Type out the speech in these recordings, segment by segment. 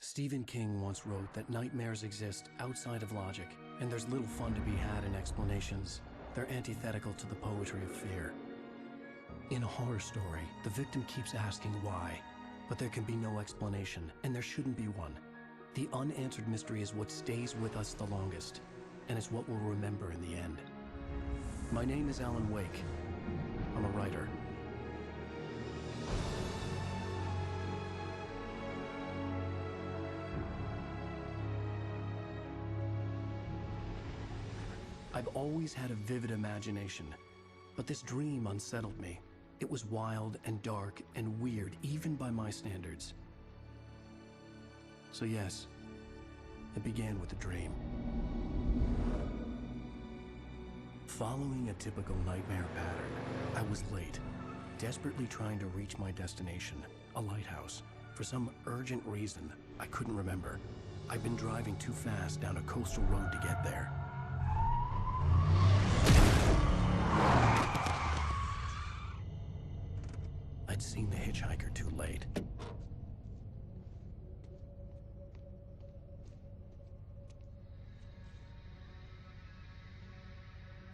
Stephen King once wrote that nightmares exist outside of logic, and there's little fun to be had in explanations. They're antithetical to the poetry of fear. In a horror story, the victim keeps asking why, but there can be no explanation, and there shouldn't be one. The unanswered mystery is what stays with us the longest, and it's what we'll remember in the end. My name is Alan Wake. I'm a writer. I've always had a vivid imagination, but this dream unsettled me. It was wild and dark and weird, even by my standards. So yes, it began with a dream. Following a typical nightmare pattern, I was late, desperately trying to reach my destination, a lighthouse. For some urgent reason, I couldn't remember. I'd been driving too fast down a coastal road to get there. I'd seen the hitchhiker too late.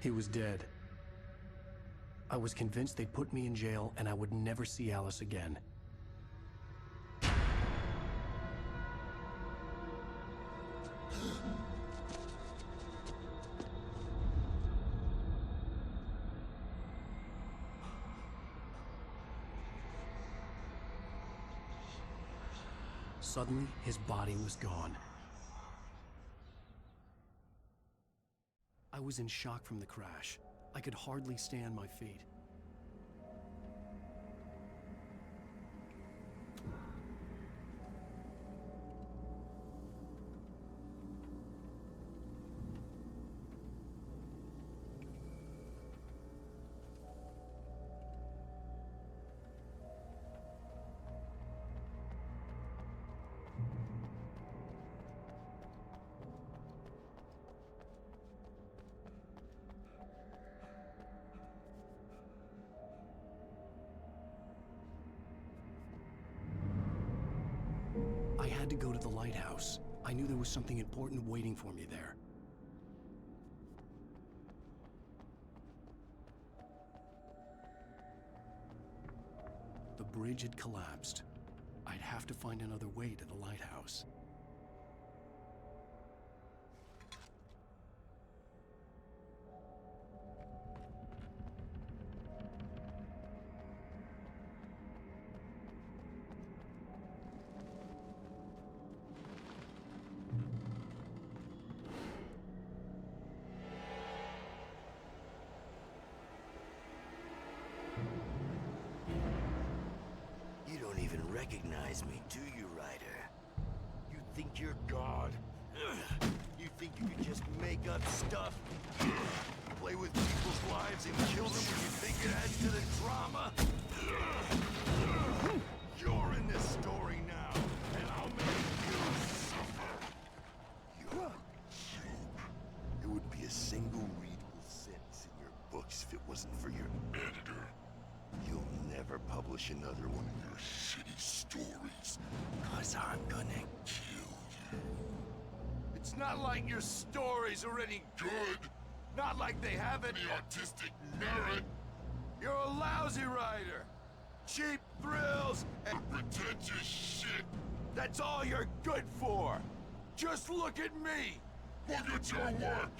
He was dead. I was convinced they'd put me in jail and I would never see Alice again. Suddenly, his body was gone. I was in shock from the crash. I could hardly stay on my feet. I had to go to the lighthouse. I knew there was something important waiting for me there. The bridge had collapsed. I'd have to find another way to the lighthouse. Recognize me, do you, Ryder? You think you're God? You think you can just make up stuff? Play with people's lives and kill them when you think it adds to the drama? You're in this story now, and I'll make you suffer. You're a joke. There wouldn't be a single readable sentence in your books if it wasn't for your editor. You'll never publish another one of your shitty stories, 'cause I'm gonna kill you. It's not like your stories are any good. Not like they have any artistic merit. You're a lousy writer. Cheap thrills and pretentious shit. That's all you're good for. Just look at me. Look at your work.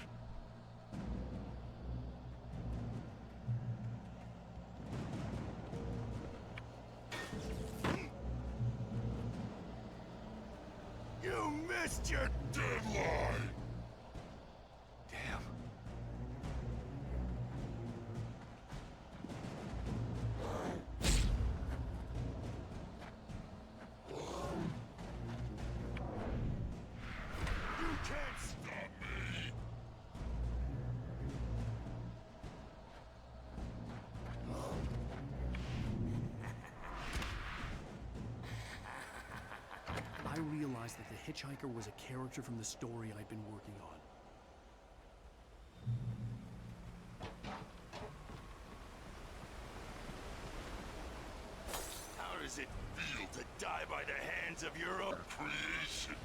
You missed your deadline! Damn. You can't stop me! I realized that the hitchhiker was a character from the story I'd been working on. does it feel to die by the hands of your own creation?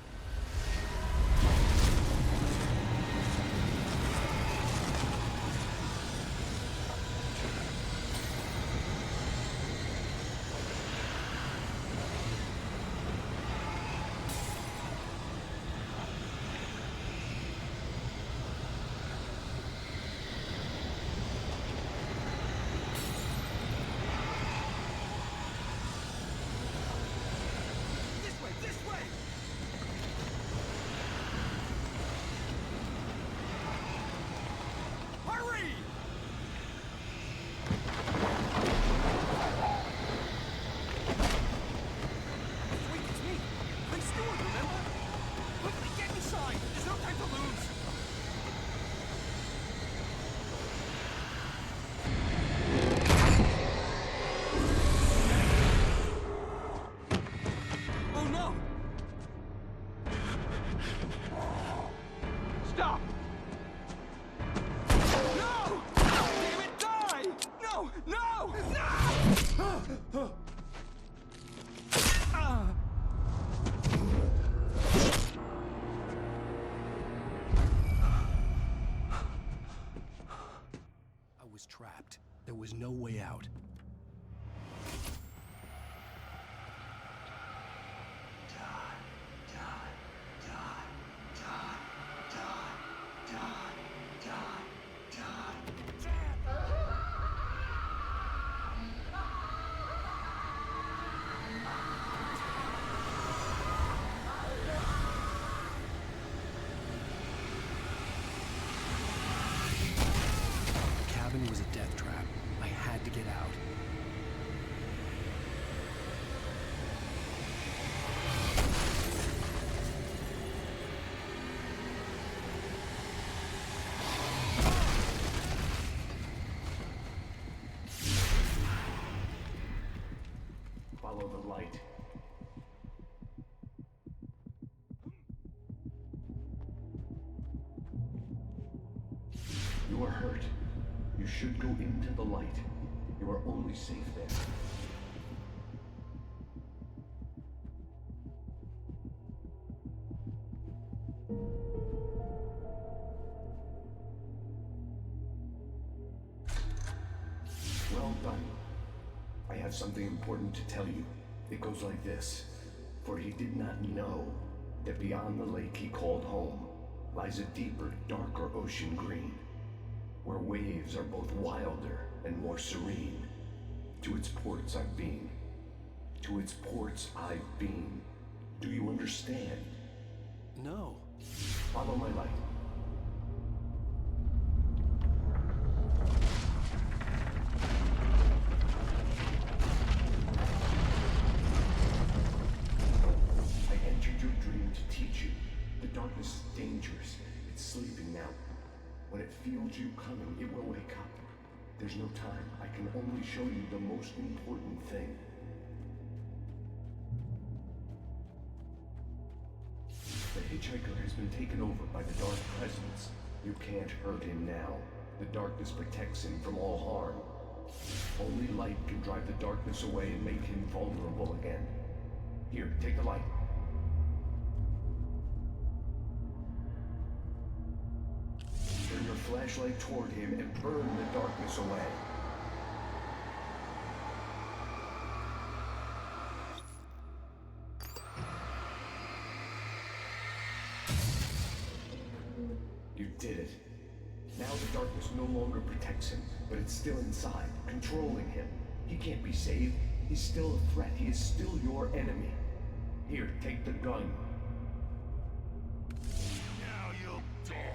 I was trapped. There was no way out. Was a death trap. I had to get out. Follow the light. You are hurt. You should go into the light. You are only safe there. Well done. I have something important to tell you. It goes like this. For he did not know that beyond the lake he called home lies a deeper, darker ocean green, where waves are both wilder and more serene. To its ports I've been. To its ports I've been. Do you understand? No. Follow my light. I entered your dream to teach you. The darkness is dangerous. It's sleeping now. When it feels you coming, it will wake up. There's no time. I can only show you the most important thing. The hitchhiker has been taken over by the dark presence. You can't hurt him now. The darkness protects him from all harm. Only light can drive the darkness away and make him vulnerable again. Here, take the light. Turn your flashlight toward him and burn the darkness away. You did it. Now the darkness no longer protects him, but it's still inside, controlling him. He can't be saved. He's still a threat. He is still your enemy. Here, take the gun. Now you'll die.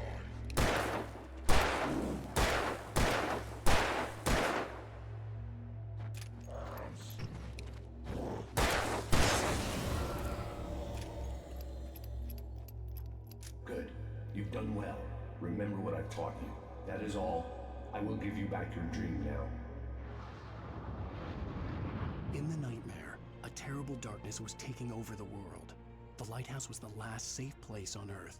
Good. You've done well. Remember what I've taught you. That is all. I will give you back your dream now. In the nightmare, a terrible darkness was taking over the world. The lighthouse was the last safe place on Earth.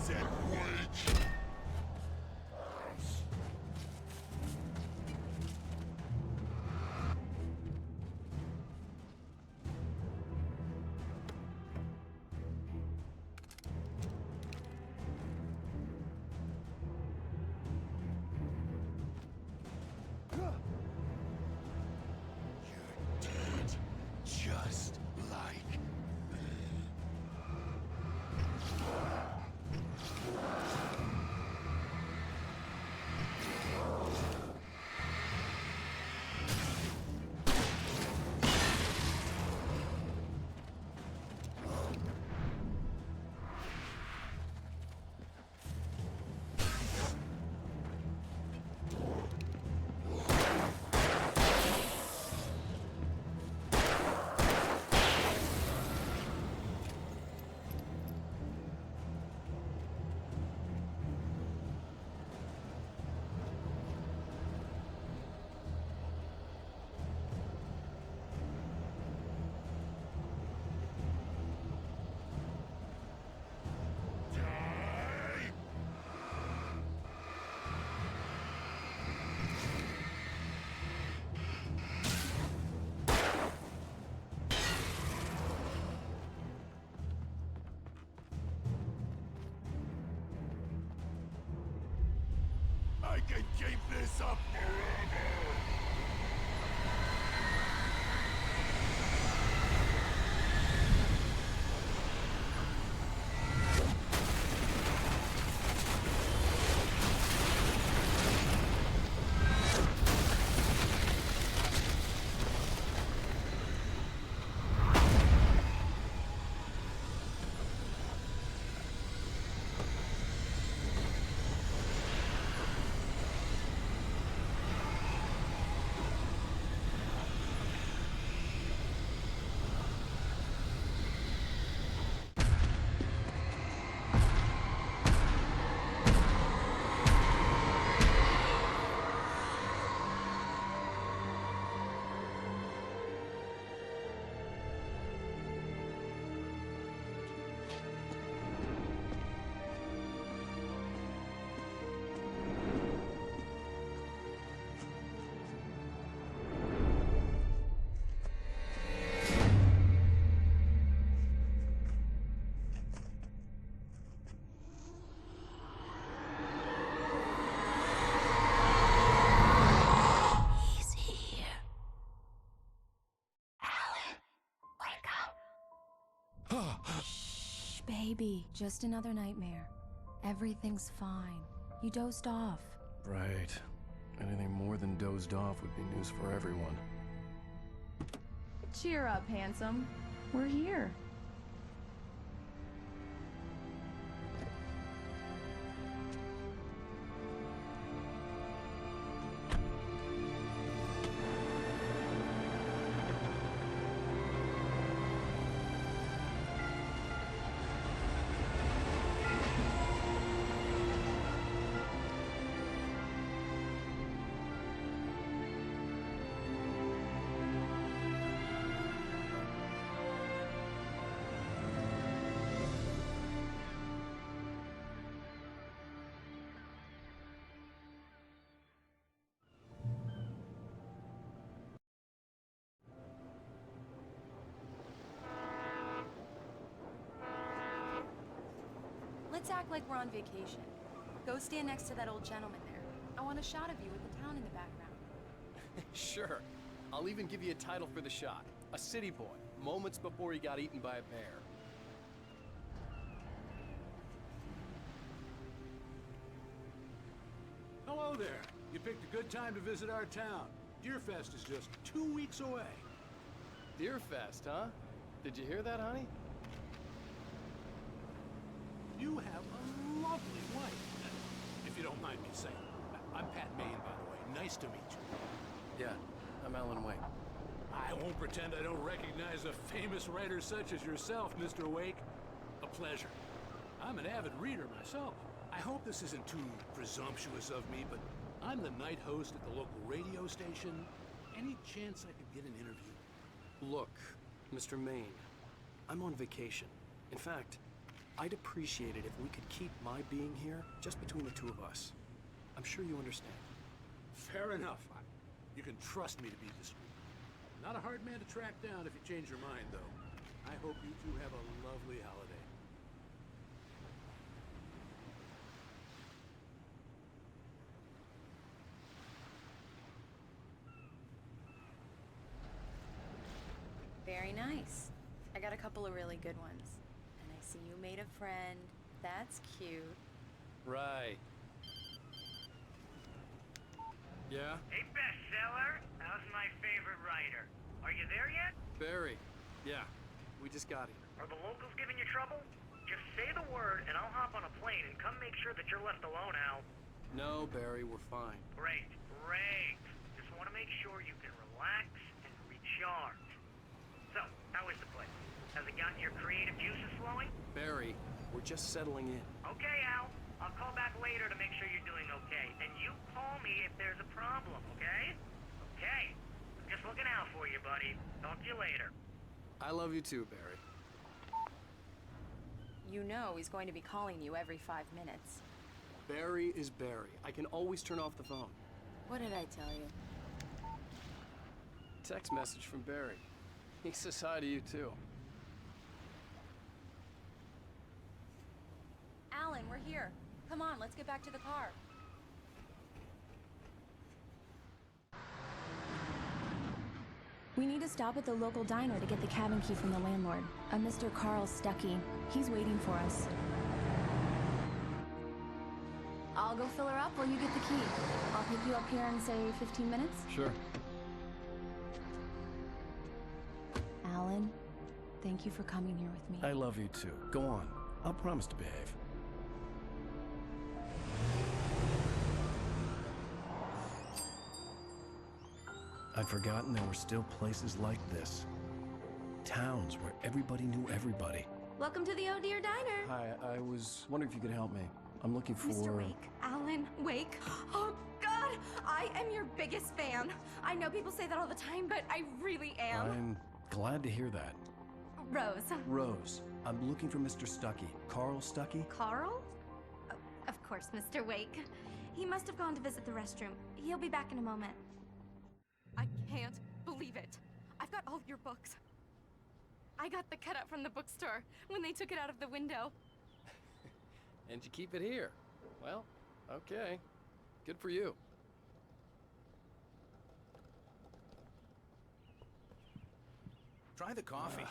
said wait! You're dead, just like me. I can keep this up forever! He's here. Alan, wake up. Shh, baby. Just another nightmare. Everything's fine. You dozed off. Right. Anything more than dozed off would be news for everyone. Cheer up, handsome. We're here. Let's act like we're on vacation. Go stand next to that old gentleman there. I want a shot of you with the town in the background. Sure. I'll even give you a title for the shot. A city boy, moments before he got eaten by a bear. Hello there. You picked a good time to visit our town. Deerfest is just 2 weeks away. Deerfest, huh? Did you hear that, honey? You have a lovely wife, if you don't mind me saying. I'm Pat Maine, by the way. Nice to meet you. Yeah, I'm Alan Wake. I won't pretend I don't recognize a famous writer such as yourself, Mr. Wake. A pleasure. I'm an avid reader myself. I hope this isn't too presumptuous of me, but I'm the night host at the local radio station. Any chance I could get an interview? Look, Mr. Maine, I'm on vacation. In fact, I'd appreciate it if we could keep my being here just between the two of us. I'm sure you understand. Fair enough. You can trust me to be discreet. Not a hard man to track down if you change your mind, though. I hope you two have a lovely holiday. Very nice. I got a couple of really good ones. And I see you made a friend. That's cute. Right. Yeah? Hey, bestseller. How's my favorite writer? Are you there yet? Barry. Yeah. We just got here. Are the locals giving you trouble? Just say the word and I'll hop on a plane and come make sure that you're left alone, Al. No, Barry, we're fine. Great, great. Just want to make sure you can relax and recharge. So, how is the place? Has it gotten your creative juices flowing? Barry, we're just settling in. Okay, Al. I'll call back later to make sure you're doing okay. And you call me if there's a problem, okay? Okay. I'm just looking out for you, buddy. Talk to you later. I love you too, Barry. You know he's going to be calling you every 5 minutes. Barry is Barry. I can always turn off the phone. What did I tell you? Text message from Barry. He says hi to you too. Alan, we're here. Come on, let's get back to the car. We need to stop at the local diner to get the cabin key from the landlord, a Mr. Carl Stuckey. He's waiting for us. I'll go fill her up while you get the key. I'll pick you up here in, say, 15 minutes? Sure. Alan, thank you for coming here with me. I love you too. Go on. I'll promise to behave. I'd forgotten there were still places like this. Towns where everybody knew everybody. Welcome to the Oh Dear Diner. Hi, I was wondering if you could help me. I'm looking for... Mr. Wake, Alan Wake. Oh, God, I am your biggest fan. I know people say that all the time, but I really am. I'm glad to hear that. Rose. Rose, I'm looking for Mr. Stuckey. Carl Stuckey? Carl? Oh, of course, Mr. Wake. He must have gone to visit the restroom. He'll be back in a moment. I can't believe it. I've got all your books. I got the cutout from the bookstore when they took it out of the window. And you keep it here. Well, okay. Good for you. Try the coffee.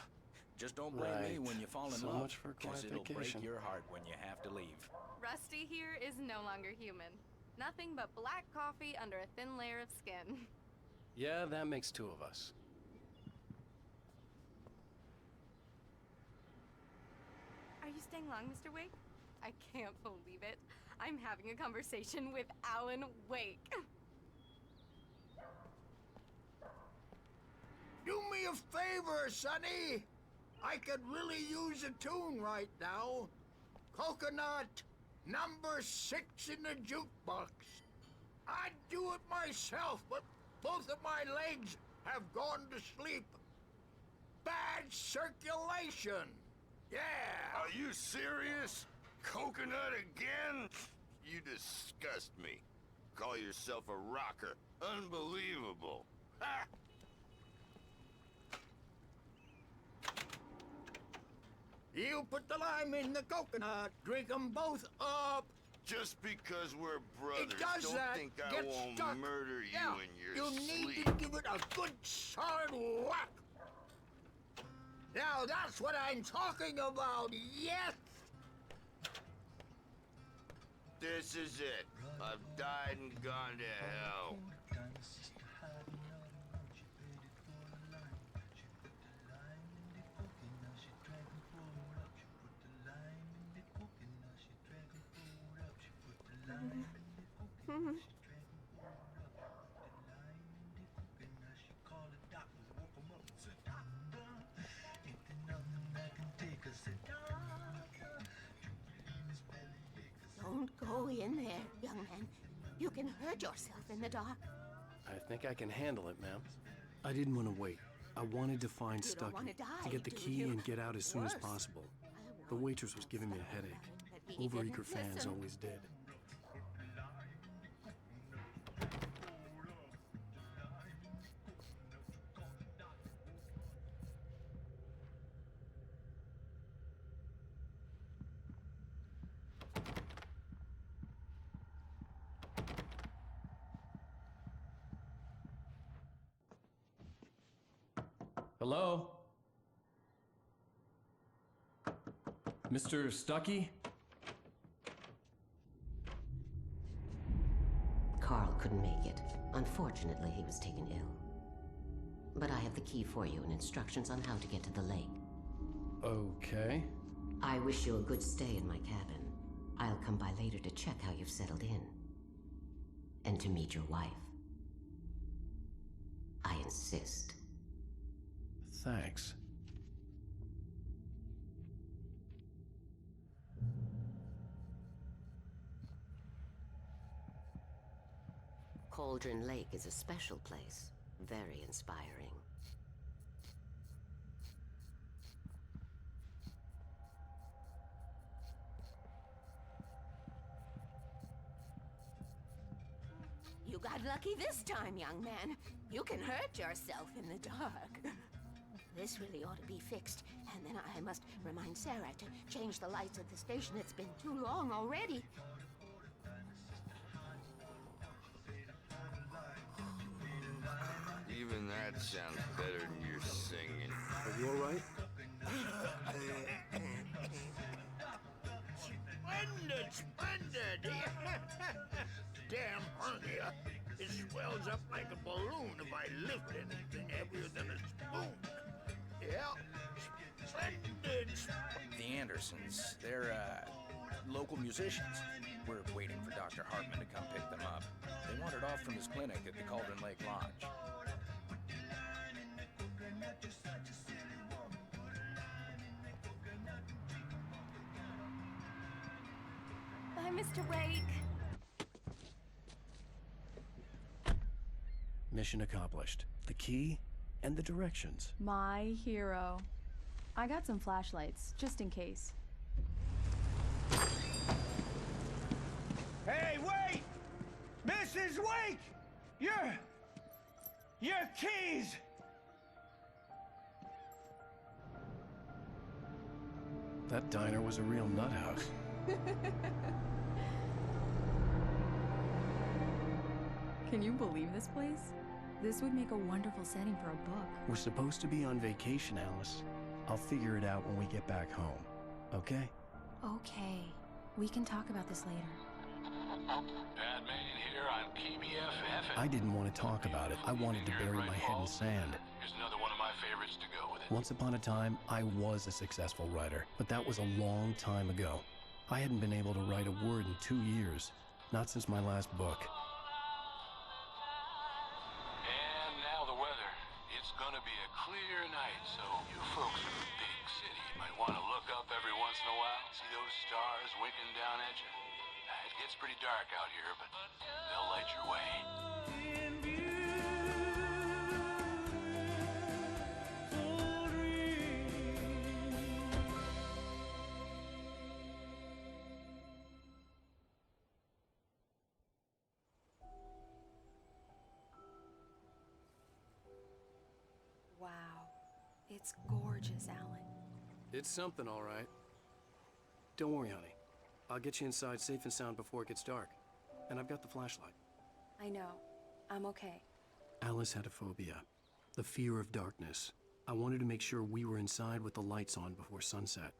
Just don't blame me when you fall in So love. much for a quiet 'cause it'll vacation. break your heart when you have to leave. Rusty here is no longer human. Nothing but black coffee under a thin layer of skin. Yeah, that makes two of us. Are you staying long, Mr. Wake? I can't believe it. I'm having a conversation with Alan Wake. Do me a favor, Sonny. I could really use a tune right now. Coconut, number 6 in the jukebox. I'd do it myself, but both of my legs have gone to sleep. Bad circulation. Yeah. Are you serious? Coconut again? You disgust me. Call yourself a rocker. Unbelievable. Ha! You put the lime in the coconut. Drink them both up. Just because we're brothers, It does don't that. think I Get won't stuck. murder you Yeah, in your you sleep. need to give it a good solid whack. Now that's what I'm talking about, yes! This is it. I've died and gone to hell. Don't go in there, young man. You can hurt yourself in the dark. I think I can handle it, ma'am. I didn't want to wait. I wanted to find You don't Stuckey, wanna die, to get the do key you? and get out as soon as Worse. possible. The waitress was giving me a headache. Overeager fans always did. Hello? Mr. Stuckey? Carl couldn't make it. Unfortunately, he was taken ill. But I have the key for you and instructions on how to get to the lake. Okay. I wish you a good stay in my cabin. I'll come by later to check how you've settled in. And to meet your wife. I insist. Thanks. Cauldron Lake is a special place. Very inspiring. You got lucky this time, young man. You can hurt yourself in the dark. This really ought to be fixed, and then I must remind Sarah to change the lights at the station. It's been too long already. Even that sounds better than your singing. Are you all right? Splendid, splendid! Damn hernia. It swells up like a balloon if I lift anything heavier than a spoon. Yeah, splendid. The Andersons, they're, local musicians. We're waiting for Dr. Hartman to come pick them up. They wandered off from his clinic at the Cauldron Lake Lodge. Bye, Mr. Wake. Mission accomplished. The key and the directions. My hero. I got some flashlights, just in case. Hey, wait! Mrs. Wake! Your keys! That diner was a real nut house. Can you believe this place? This would make a wonderful setting for a book. We're supposed to be on vacation, Alice. I'll figure it out when we get back home. Okay? Okay. We can talk about this later. Batman here on PBFF. I didn't want to talk about it. I wanted to bury my head in sand. Here's another one of my favorites to go with it. Once upon a time, I was a successful writer, but that was a long time ago. I hadn't been able to write a word in 2 years. Not since my last book. And now the weather. It's gonna be a clear night, so you folks in the big city might want to look up every once in a while, see those stars winking down at you. It gets pretty dark out here, but they'll light your way. Wow. It's gorgeous, Alan. It's something, all right. Don't worry, honey. I'll get you inside safe and sound before it gets dark. And I've got the flashlight. I know. I'm okay. Alice had a phobia. The fear of darkness. I wanted to make sure we were inside with the lights on before sunset.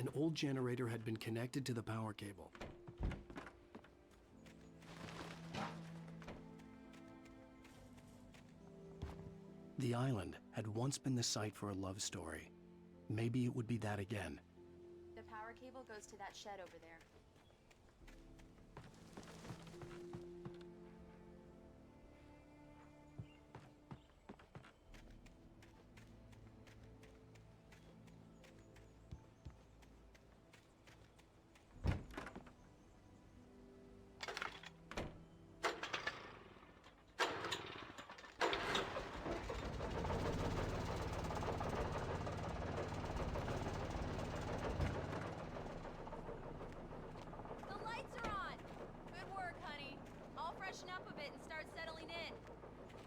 An old generator had been connected to the power cable. The island had once been the site for a love story. Maybe it would be that again. The power cable goes to that shed over there.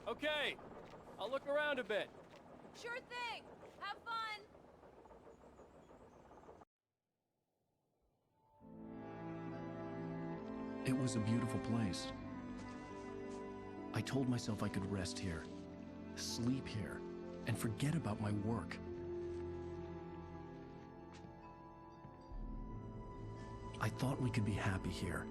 Okay, I'll look around a bit. Sure thing. Have fun. It was a beautiful place. I told myself I could rest here, sleep here, and forget about my work. I thought we could be happy here.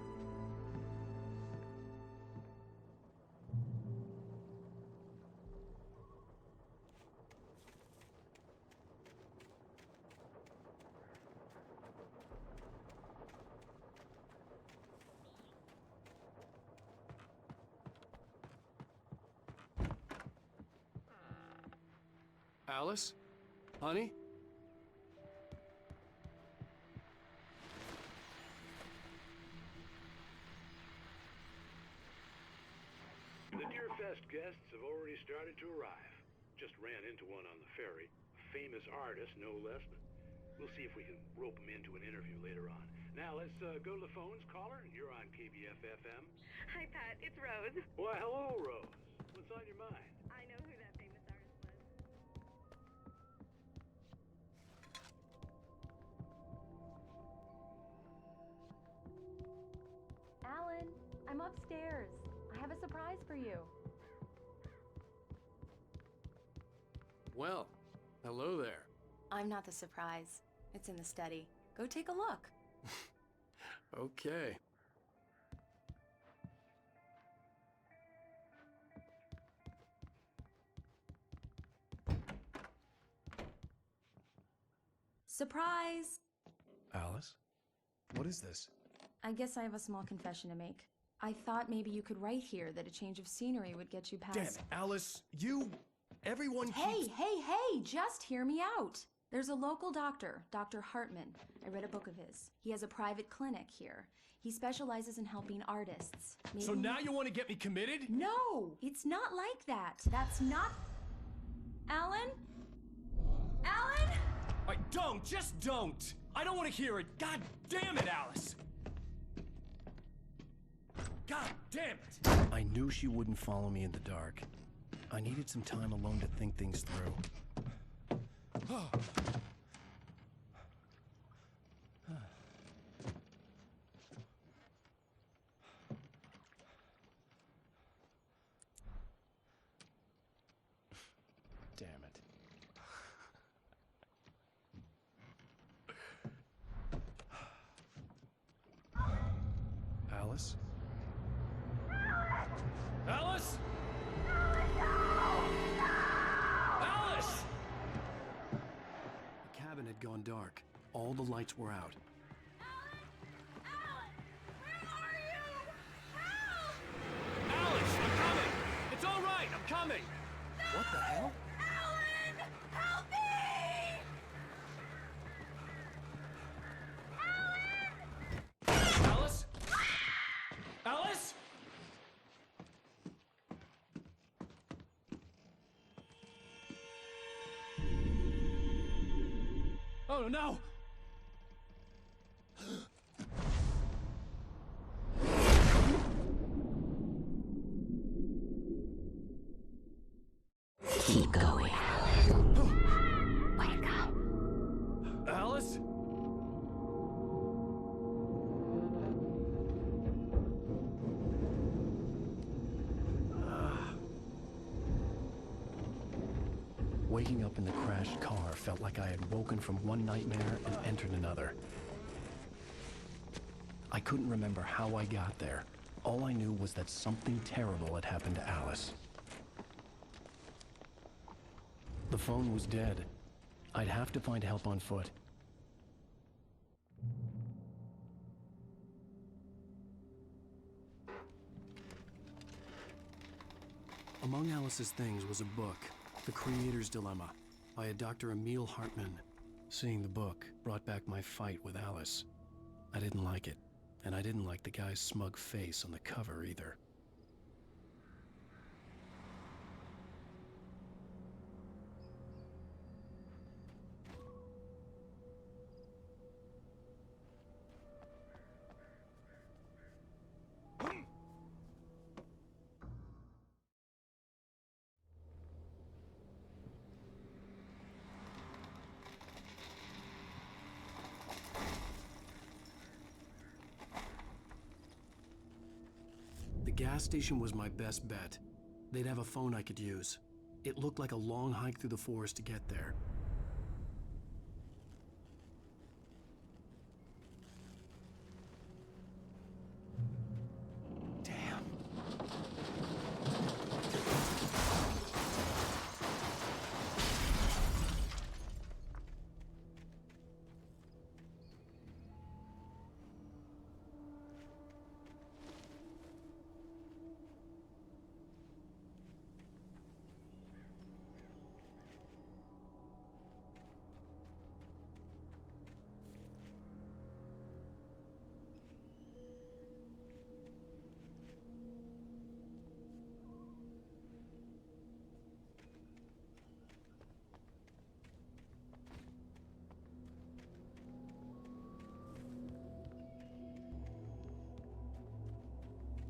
Alice? Honey? The Deerfest guests have already started to arrive. Just ran into one on the ferry. A famous artist, no less. We'll see if we can rope him into an interview later on. Now, let's go to the phones. Caller, you're on KBF-FM. Hi, Pat. It's Rose. Why, hello, Rose. What's on your mind? I know who that famous artist was. Alan, I'm upstairs. I have a surprise for you. Well, hello there. I'm not the surprise. It's in the study. Go take a look. Okay. Surprise! Alice? What is this? I guess I have a small confession to make. I thought maybe you could write here that a change of scenery would get you past... Damn it, Alice! Everyone Hey, just hear me out! There's a local doctor, Dr. Hartman. I read a book of his. He has a private clinic here. He specializes in helping artists. Maybe... So now you want to get me committed? No! It's not like that. That's not... Alan? Alan? Just don't! I don't want to hear it! God damn it, Alice! God damn it! I knew she wouldn't follow me in the dark. I needed some time alone to think things through. Damn it. Alice? Alice? Alice! The cabin had gone dark. All the lights were out. Alice, I'm coming! It's all right, I'm coming! What the hell? Alan! Help me! Alice? Alice? Oh no! Keep going. Wake up. Alice? Waking up in the crashed car felt like I had woken from one nightmare and entered another. I couldn't remember how I got there. All I knew was that something terrible had happened to Alice. The phone was dead. I'd have to find help on foot. Among Alice's things was a book, The Creator's Dilemma, by a Dr. Emil Hartman. Seeing the book brought back my fight with Alice. I didn't like it, and I didn't like the guy's smug face on the cover either. The gas station was my best bet. They'd have a phone I could use. It looked like a long hike through the forest to get there. Damn.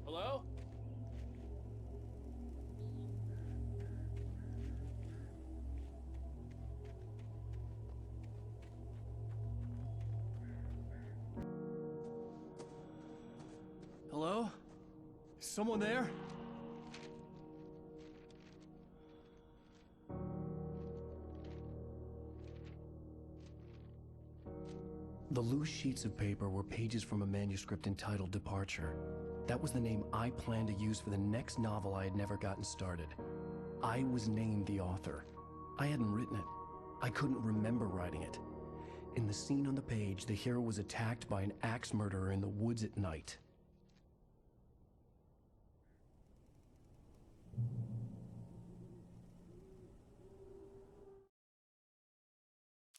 Hello? Hello? Is someone there? The loose sheets of paper were pages from a manuscript entitled Departure. That was the name I planned to use for the next novel I had never gotten started. I was named the author. I hadn't written it. I couldn't remember writing it. In the scene on the page, the hero was attacked by an axe murderer in the woods at night.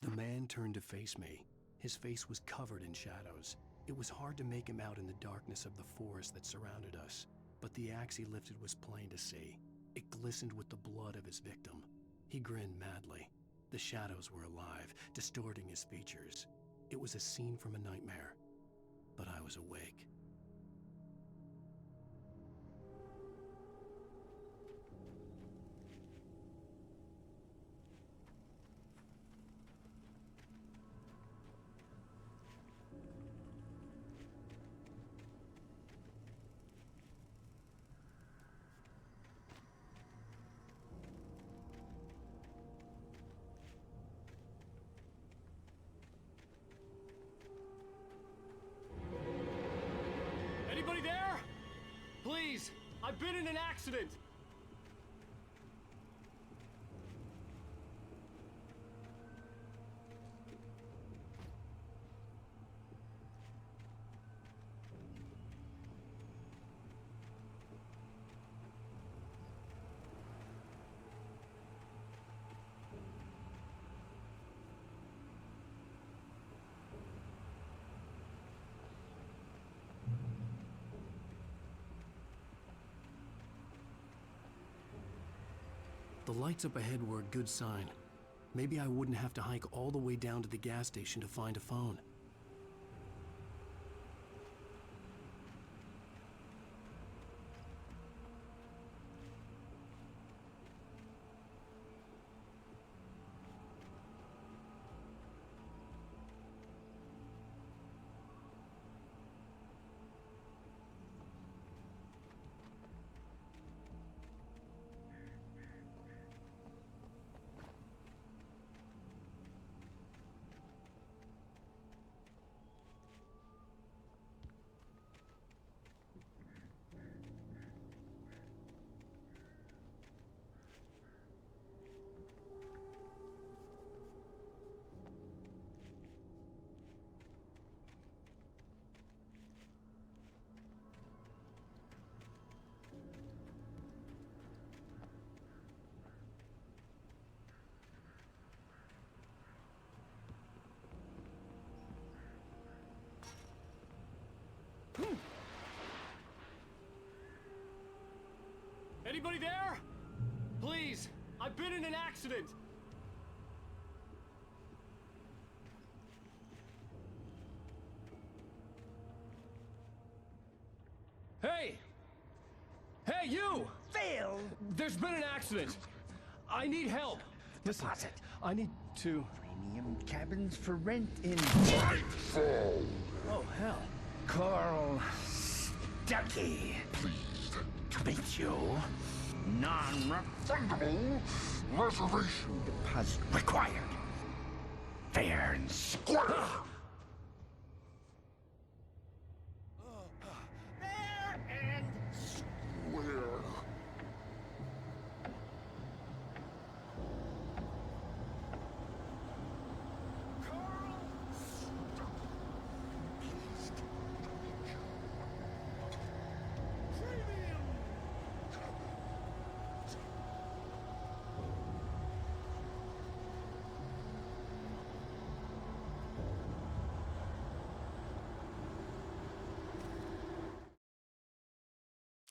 The man turned to face me. His face was covered in shadows. It was hard to make him out in the darkness of the forest that surrounded us, but the axe he lifted was plain to see. It glistened with the blood of his victim. He grinned madly. The shadows were alive, distorting his features. It was a scene from a nightmare, but I was awake. Anybody there? Please, I've been in an accident. The lights up ahead were a good sign. Maybe I wouldn't have to hike all the way down to the gas station to find a phone. Anybody there? Please, I've been in an accident. Hey! Hey, you! Phil! There's been an accident. I need help. Listen, I need to... Premium cabins for rent in... Oh, hell. Carl Stuckey. Pleased to meet you. Non-refundable reservation deposit required. Fair and square. Fair and Square.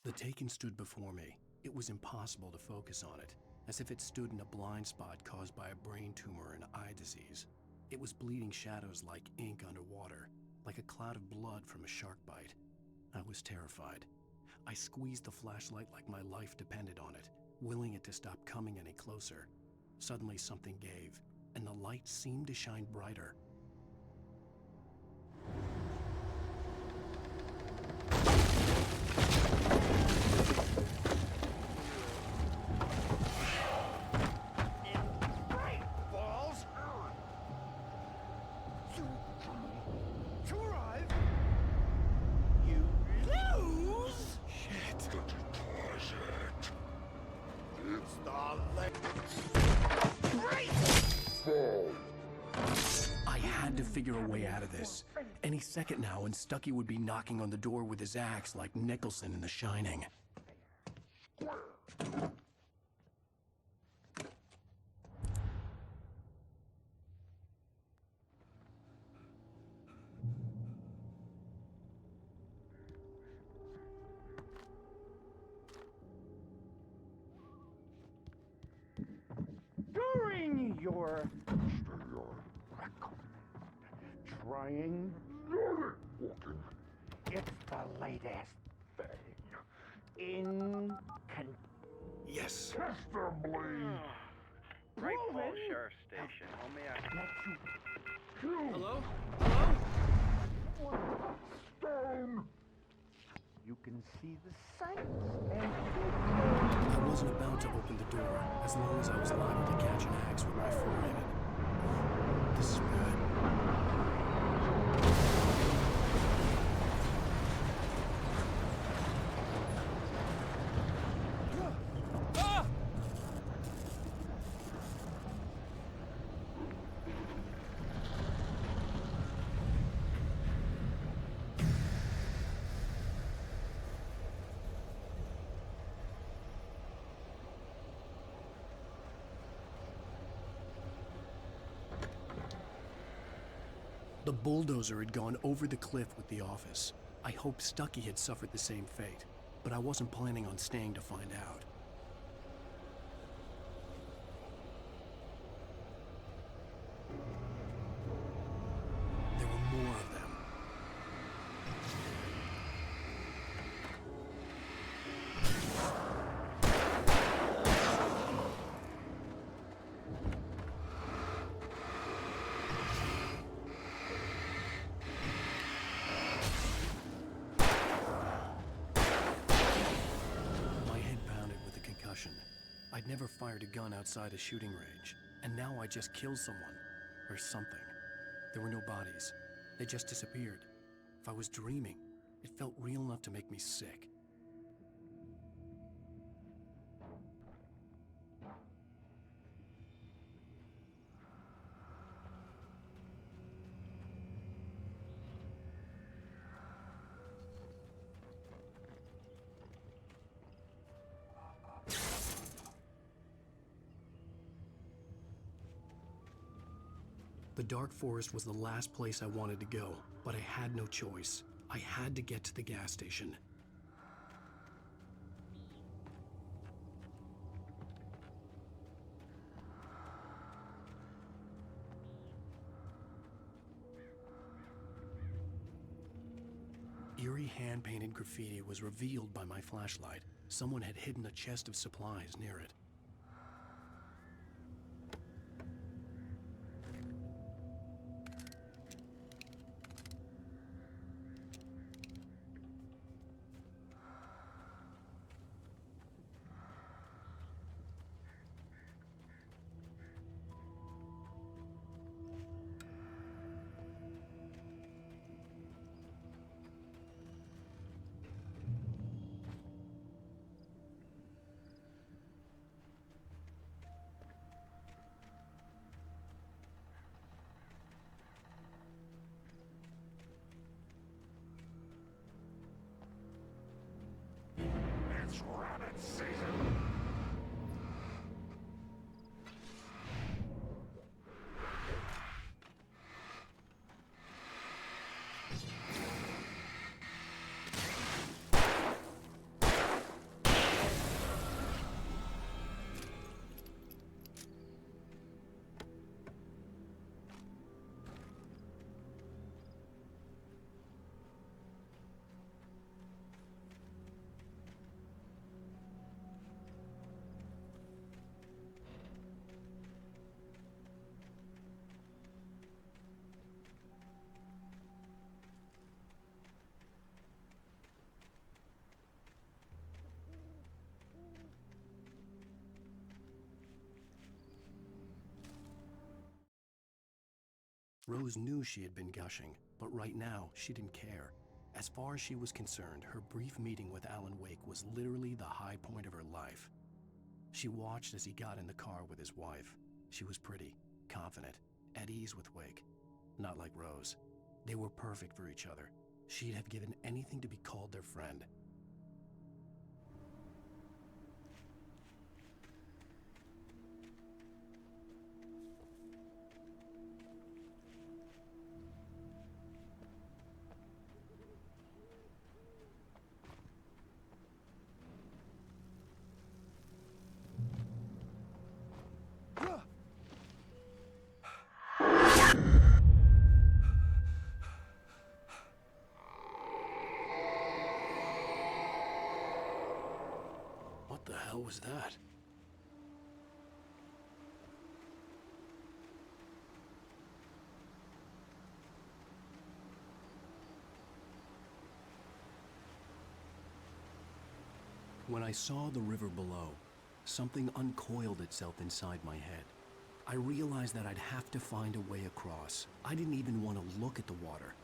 The Taken stood before me. It was impossible to focus on it, as if it stood in a blind spot caused by a brain tumor and eye disease. It was bleeding shadows like ink underwater, like a cloud of blood from a shark bite. I was terrified. I squeezed the flashlight like my life depended on it, willing it to stop coming any closer. Suddenly something gave, and the light seemed to shine brighter. To arrive, you lose. Shit. The deposit. It's the Great. fall. I had to figure a way out of this. Any second now, and Stuckey would be knocking on the door with his axe like Nicholson in The Shining. During your trying it's the latest thing in Yes. Right Falls Sheriff Station. Let you Hello? stone. You can see the sights and I wasn't about to open the door, as long as I was liable to catch an axe with my forehead. This is bad. The bulldozer had gone over the cliff with the office. I hoped Stuckey had suffered the same fate, but I wasn't planning on staying to find out. There were more of them. I'd never fired a gun outside a shooting range, and now I just killed someone. Or something. There were no bodies. They just disappeared. If I was dreaming, it felt real enough to make me sick. The dark forest was the last place I wanted to go, but I had no choice. I had to get to the gas station. blurry hand-painted graffiti was revealed by my flashlight. Someone had hidden a chest of supplies near it. It's rabbit season! Rose knew she had been gushing, but right now she didn't care. As far as she was concerned, her brief meeting with Alan Wake was literally the high point of her life. She watched as he got in the car with his wife. She was pretty, confident, at ease with Wake. Not like Rose. They were perfect for each other. She'd have given anything to be called their friend. What the hell was that? When I saw the river below, something uncoiled itself inside my head. I realized that I'd have to find a way across. I didn't even want to look at the water.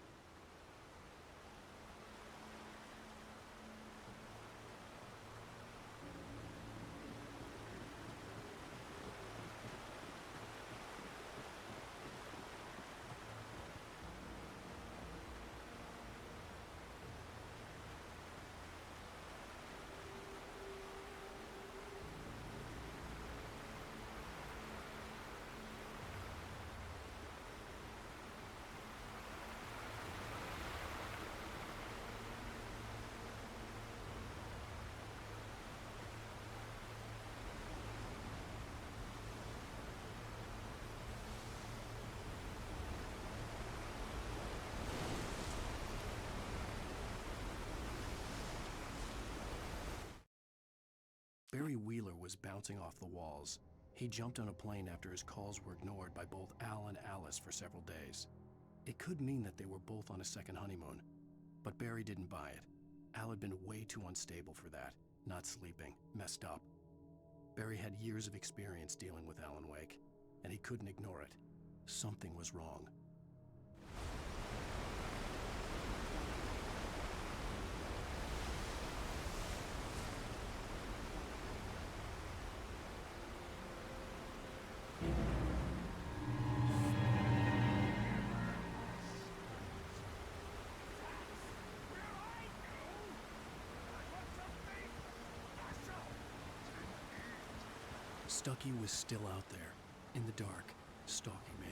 Barry Wheeler was bouncing off the walls. He jumped on a plane after his calls were ignored by both Al and Alice for several days. It could mean that they were both on a second honeymoon, but Barry didn't buy it. Al had been way too unstable for that, not sleeping, messed up. Barry had years of experience dealing with Alan Wake, and he couldn't ignore it. Something was wrong. Stucky was still out there, in the dark, stalking me.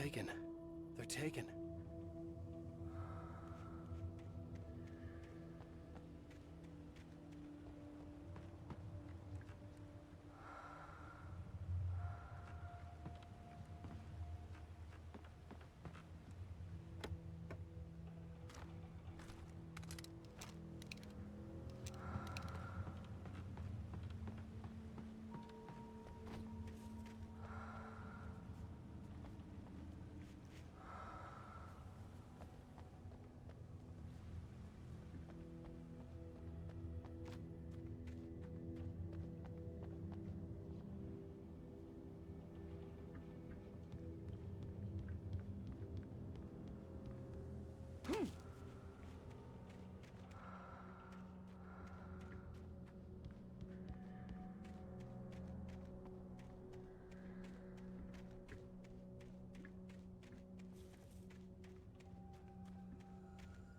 taken. They're taken.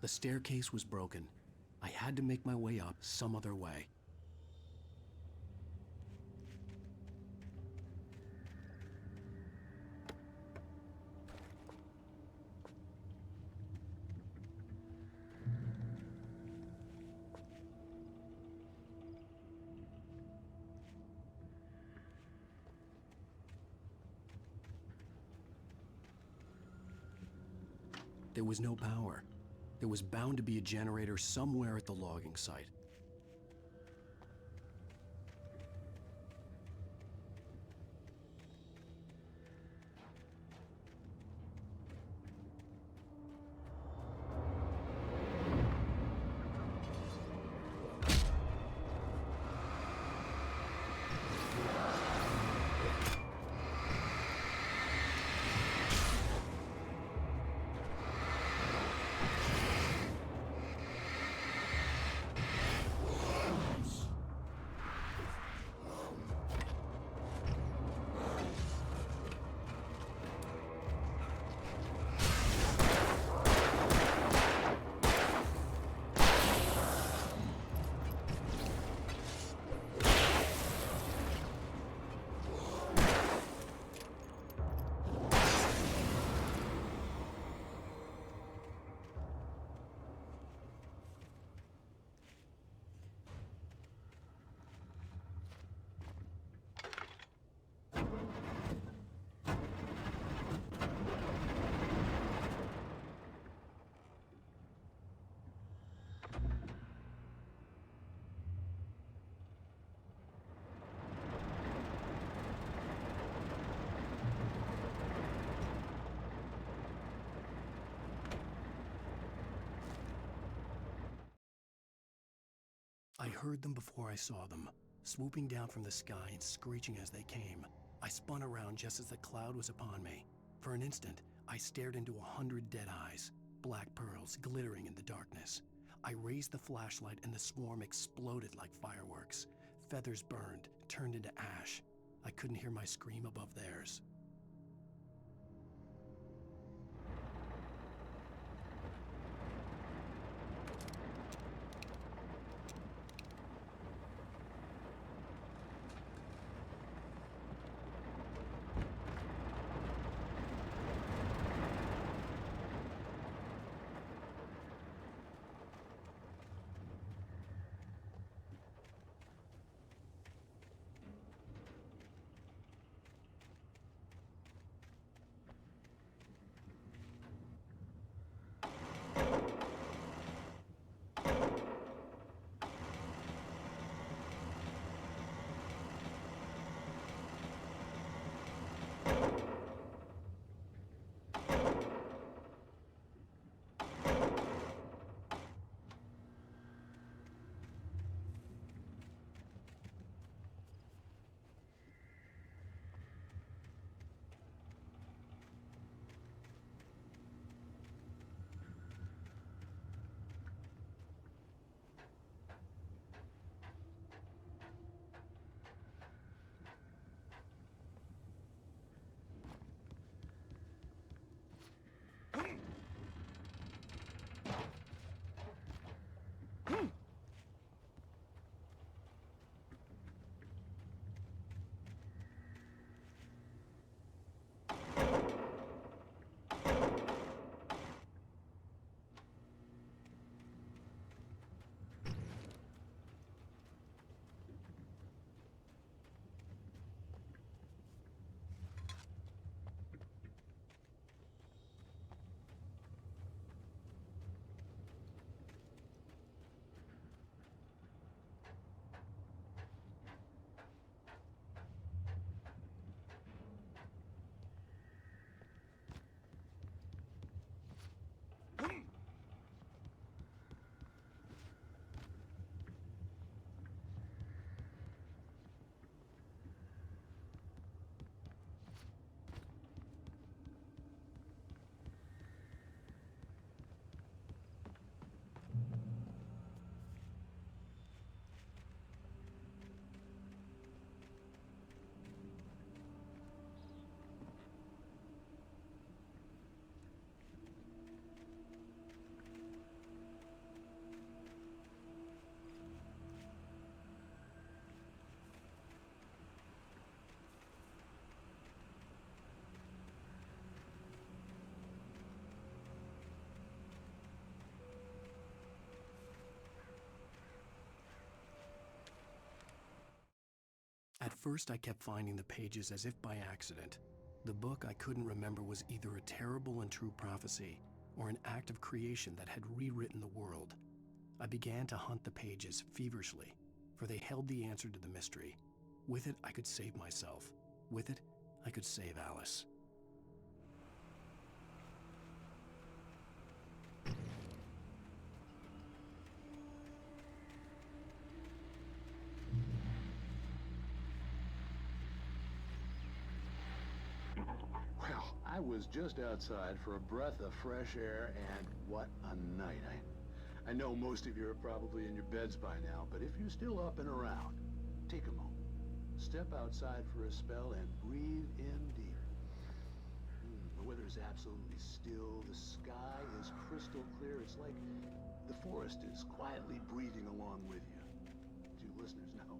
The staircase was broken. I had to make my way up some other way. There was no power. There was bound to be a generator somewhere at the logging site. I heard them before I saw them, swooping down from the sky and screeching as they came. I spun around just as the cloud was upon me. For an instant, I stared into 100 dead eyes, black pearls glittering in the darkness. I raised the flashlight and the swarm exploded like fireworks. Feathers burned, turned into ash. I couldn't hear my scream above theirs. first, I kept finding the pages as if by accident. The book I couldn't remember was either a terrible and true prophecy or an act of creation that had rewritten the world. I began to hunt the pages feverishly, for they held the answer to the mystery. With it, I could save myself. With it, I could save Alice. Well, I was just outside for a breath of fresh air, and what a night. I know most of you are probably in your beds by now, but if you're still up and around, take a moment. Step outside for a spell and breathe in deep. The weather is absolutely still. The sky is crystal clear. It's like the forest is quietly breathing along with you. As you listeners know,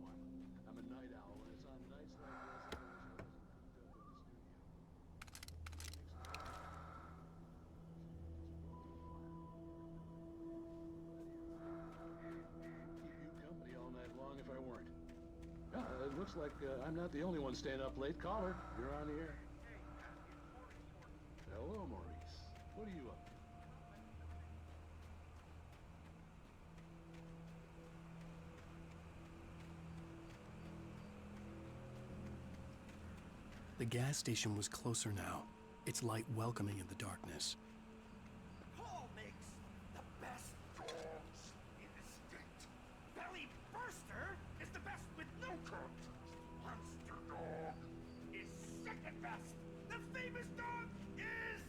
I'm a night owl, and it's on nights like this keep you company all night long if I weren't. It looks like I'm not the only one staying up late. Caller, you're on the air. Hello, Maurice. What are you up to? The gas station was closer now, its light welcoming in the darkness. Paul makes the best dogs in the state. Belly Burster is the best with no coat. Monster Dog is second best. The famous dog is...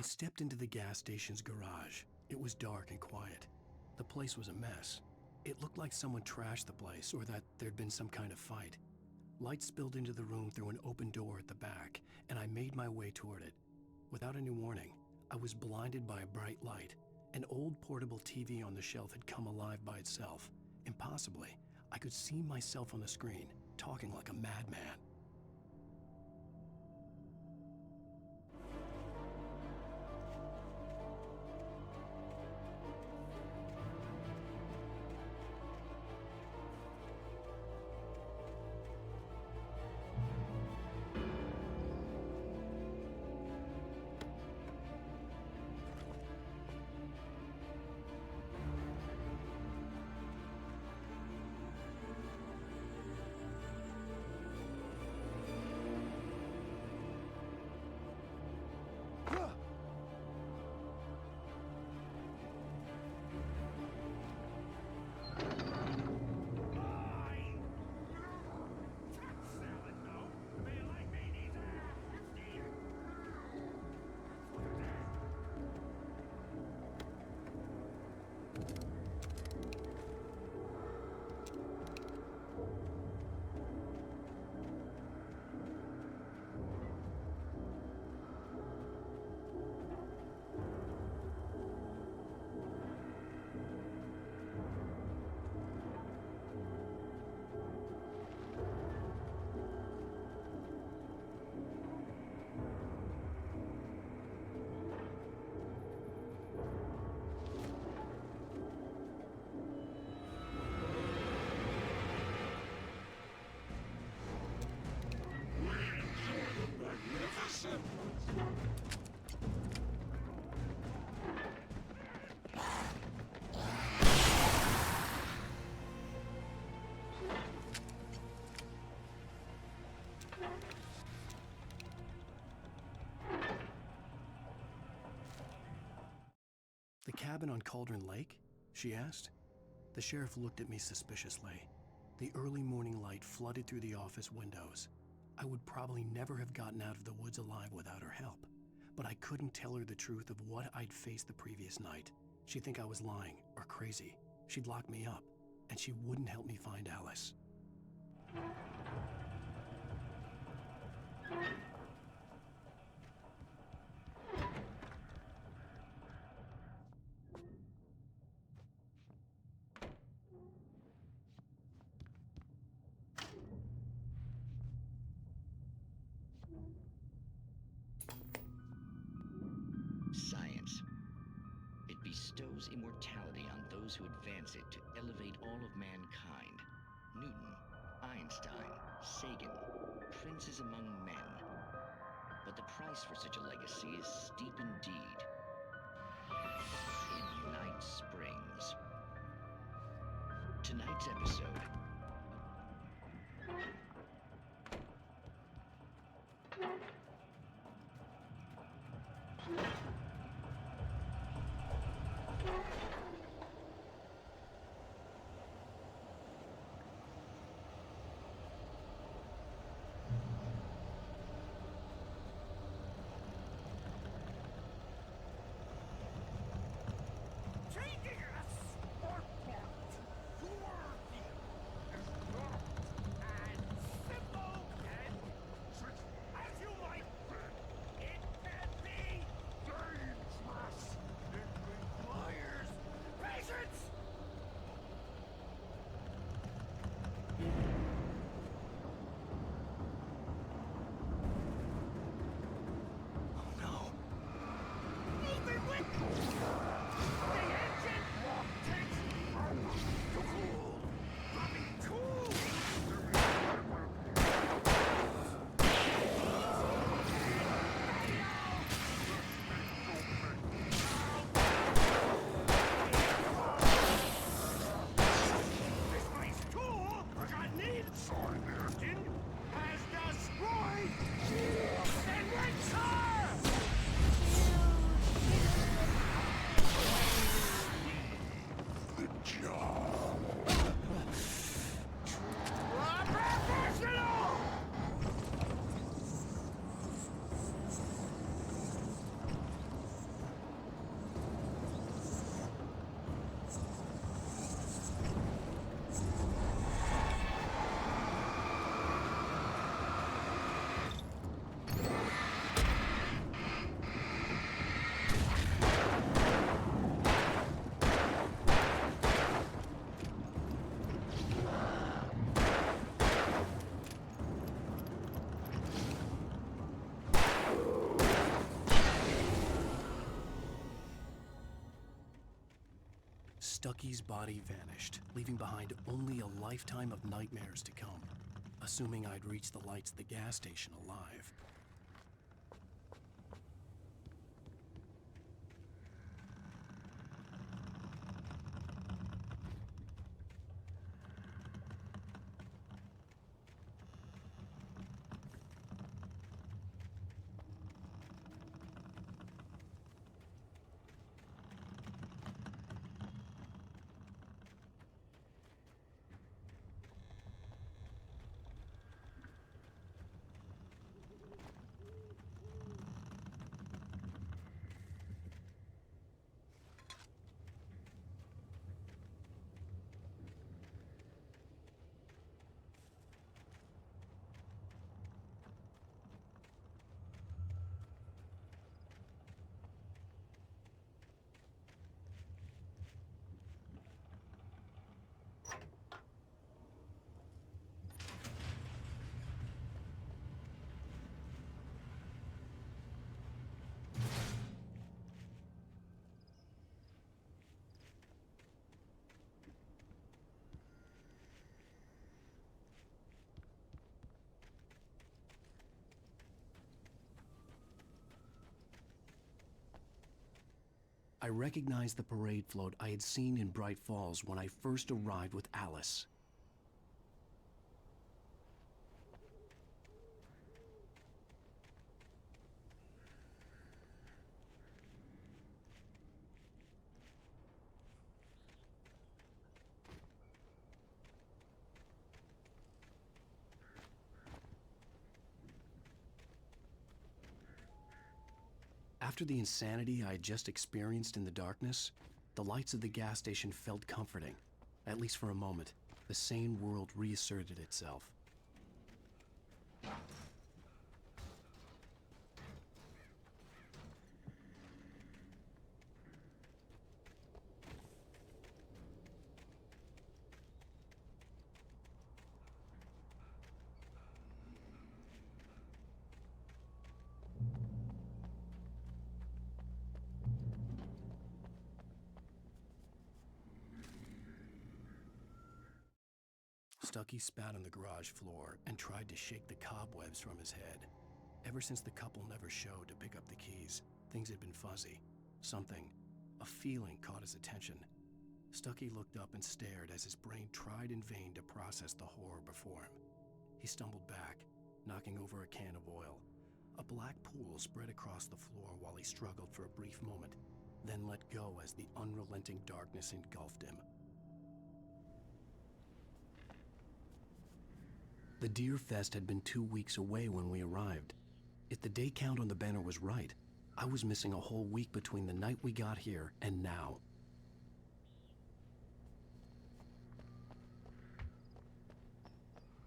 I stepped into the gas station's garage. It was dark and quiet. The place was a mess. It looked like someone trashed the place or that there'd been some kind of fight. Light spilled into the room through an open door at the back, and I made my way toward it. Without any warning, I was blinded by a bright light. An old portable TV on the shelf had come alive by itself. Impossibly, I could see myself on the screen, talking like a madman. The cabin on Cauldron Lake? She asked. The sheriff looked at me suspiciously. The early morning light flooded through the office windows. I would probably never have gotten out of the woods alive without her help, but I couldn't tell her the truth of what I'd faced the previous night. She'd think I was lying or crazy. She'd lock me up, and she wouldn't help me find Alice. Science. It bestows immortality on those who advance it to elevate all of mankind. Newton, Einstein, Sagan, princes among men. But the price for such a legacy is steep indeed. In Night Springs. Tonight's episode. Stucky's body vanished, leaving behind only a lifetime of nightmares to come. Assuming I'd reach the lights of the gas station alive. I recognized the parade float I had seen in Bright Falls when I first arrived with Alice. After the insanity I had just experienced in the darkness, the lights of the gas station felt comforting. At least for a moment, the sane world reasserted itself. Stucky spat on the garage floor and tried to shake the cobwebs from his head. Ever since the couple never showed to pick up the keys, things had been fuzzy. Something, a feeling caught his attention. Stucky looked up and stared as his brain tried in vain to process the horror before him. He stumbled back, knocking over a can of oil. A black pool spread across the floor while he struggled for a brief moment, then let go as the unrelenting darkness engulfed him. The Deer Fest had been 2 weeks away when we arrived. If the day count on the banner was right, I was missing a whole week between the night we got here and now.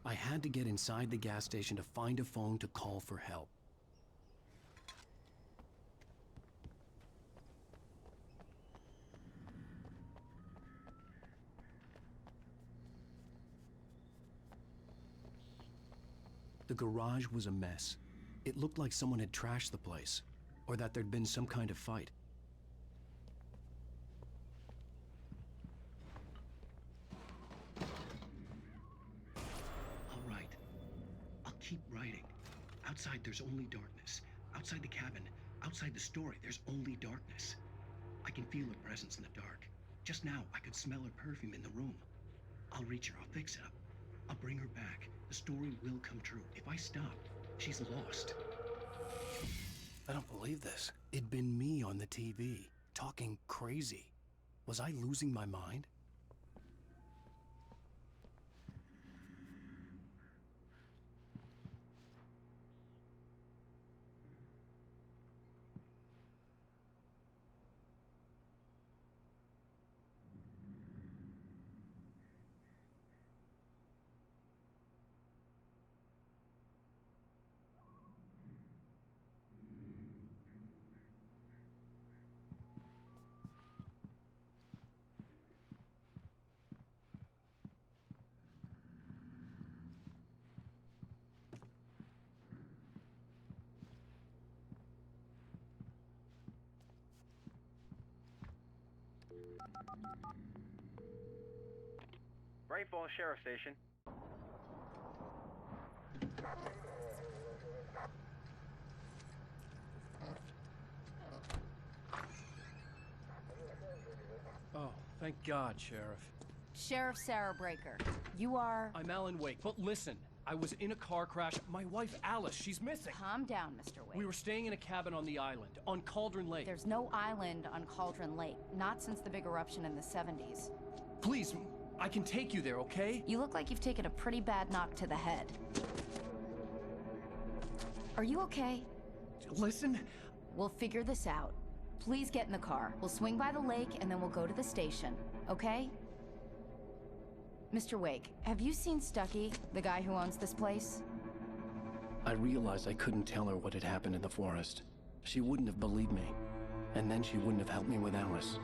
I had to get inside the gas station to find a phone to call for help. The garage was a mess. It looked like someone had trashed the place, or that there'd been some kind of fight. All right. I'll keep writing. Outside, there's only darkness. Outside the cabin, outside the story, there's only darkness. I can feel her presence in the dark. Just now, I could smell her perfume in the room. I'll reach her. I'll fix it up. I'll bring her back. The story will come true. If I stop, she's lost. I don't believe this. It'd been me on the TV, talking crazy. Was I losing my mind? Great Falls Sheriff Station. Oh, thank God, Sheriff. Sheriff Sarah Breaker. You are... I'm Alan Wake, but listen. I was in a car crash. My wife, Alice, she's missing. Calm down, Mr. Wake. We were staying in a cabin on the island, on Cauldron Lake. There's no island on Cauldron Lake. Not since the big eruption in the 70s. Please, I can take you there, okay? You look like you've taken a pretty bad knock to the head. Are you okay? Listen. We'll figure this out. Please get in the car. We'll swing by the lake and then we'll go to the station, okay? Mr. Wake, have you seen Stucky, the guy who owns this place? I realized I couldn't tell her what had happened in the forest. She wouldn't have believed me. And then she wouldn't have helped me with Alice.